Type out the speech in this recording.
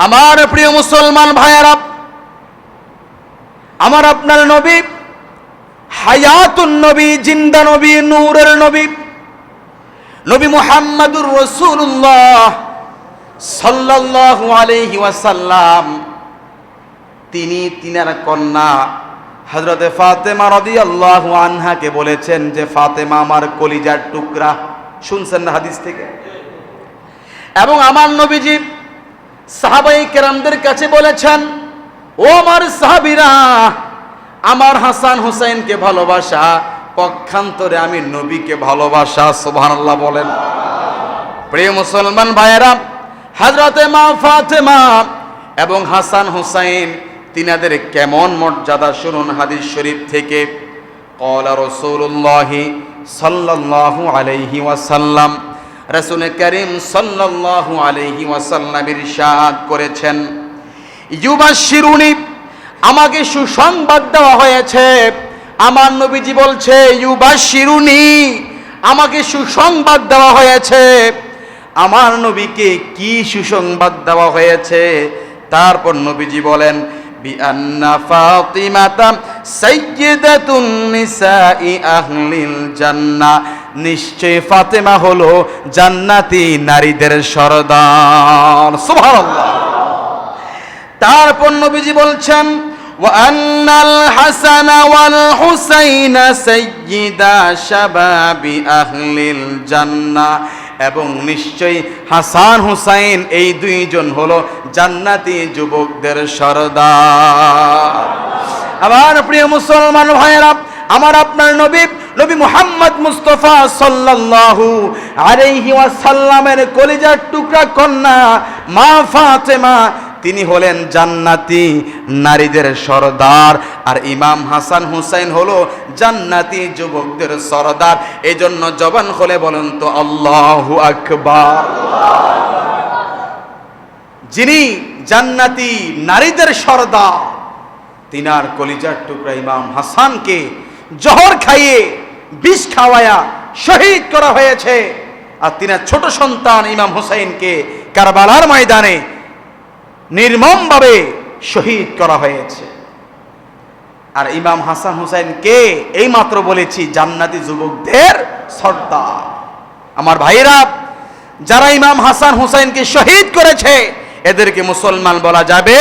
আমার প্রিয় মুসলমান ভাইয়েরা, আমার আপনার নবী হায়াতুন নবী, জিন্দা নবী, নূরের নবী, নবী মুহাম্মদুর রাসূলুল্লাহ সাল্লাল্লাহু আলাইহি ওয়াসাল্লাম, তিনি তিনার কন্যা হযরতে ফাতেমা রাদিয়াল্লাহু আনহাকে বলেছেন যে ফাতেমা আমার কলিজার টুকরা। শুনছেন না হাদিস থেকে? এবং আমার নবীজি সাহাবায়ে কেরামদের কাছে বলেছেন, ও আমার সাহাবীরা, আমার হাসান হুসাইনকে ভালোবাসা পক্ষান্তরে আমি নবীকে ভালোবাসা। সুবহানাল্লাহ বলেন। প্রিয় মুসলমান ভাইয়েরা, হযরতে মা ফাতেমা এবং হাসান হুসাইন তিনাদের কেমন মর্যাদা শুনুন হাদিস শরীফ থেকে। ক্বালা রাসূলুল্লাহ সাল্লাল্লাহু আলাইহি ওয়াসাল্লাম, রাসূল করিম সাল্লাল্লাহু আলাইহি ওয়াসাল্লাম ইরশাদ করেছেন, ইউবাশশিরুনি, আমাকে সুসংবাদ দেওয়া হয়েছে। আমার নবীজি বলছে ইউবাশশিরুনি, আমাকে সুসংবাদ দেওয়া হয়েছে। আমার নবীকে কি সুসংবাদ দেওয়া হয়েছে? তারপর নবীজি বলেন, বিআন্না ফাতিমাতা সাইয়্যিদাতুন নিসাই আহলিল জান্নাহ, নিশ্চয় ফাতেমা হলো জান্নাতি নারীদের সরদার। সুবহানাল্লাহ। তারপর নবীজি বলছেন, ওয়া আন্নাল হাসান ওয়াল হুসাইন সাইয়্যিদা শাবাবি আহলিল জান্নাহ, এবং নিশ্চয়ই হাসান হুসাইন এই দুইজন হলো জান্নাতি যুবকদের সরদার। আমার প্রিয় মুসলমান ভাইয়েরা, আমার আপনার নবী নবী মুহাম্মদ মুস্তাফা সাল্লাল্লাহু আলাইহি ওয়াসাল্লামের কলিজার টুকরা কন্যা মা ফাতেমা, তিনি হলেন জান্নাতি নারীদের সরদার, আর ইমাম হাসান হুসাইন হলো জান্নাতি যুবকদের সরদার। এজন্য জবান খুলে বলেন তো আল্লাহু আকবার। যিনি জান্নাতি নারীদের সরদার, তিনার কলিজার টুকরা ইমাম হাসানকে জহর খাইয়ে বিষ খাওয়ায়া শহীদ করা হয়েছে, আর তিনার ছোট সন্তান ইমাম হুসাইনকে কারবালার ময়দানে নির্মমভাবে শহীদ করা হয়েছে। আর ইমাম হাসান হুসাইনকে এইমাত্র বলেছি জান্নাতি যুবকদের সর্দার। আমার ভাইরা, যারা ইমাম হাসান হুসাইনকে শহীদ করেছে এদেরকে মুসলমান বলা যাবে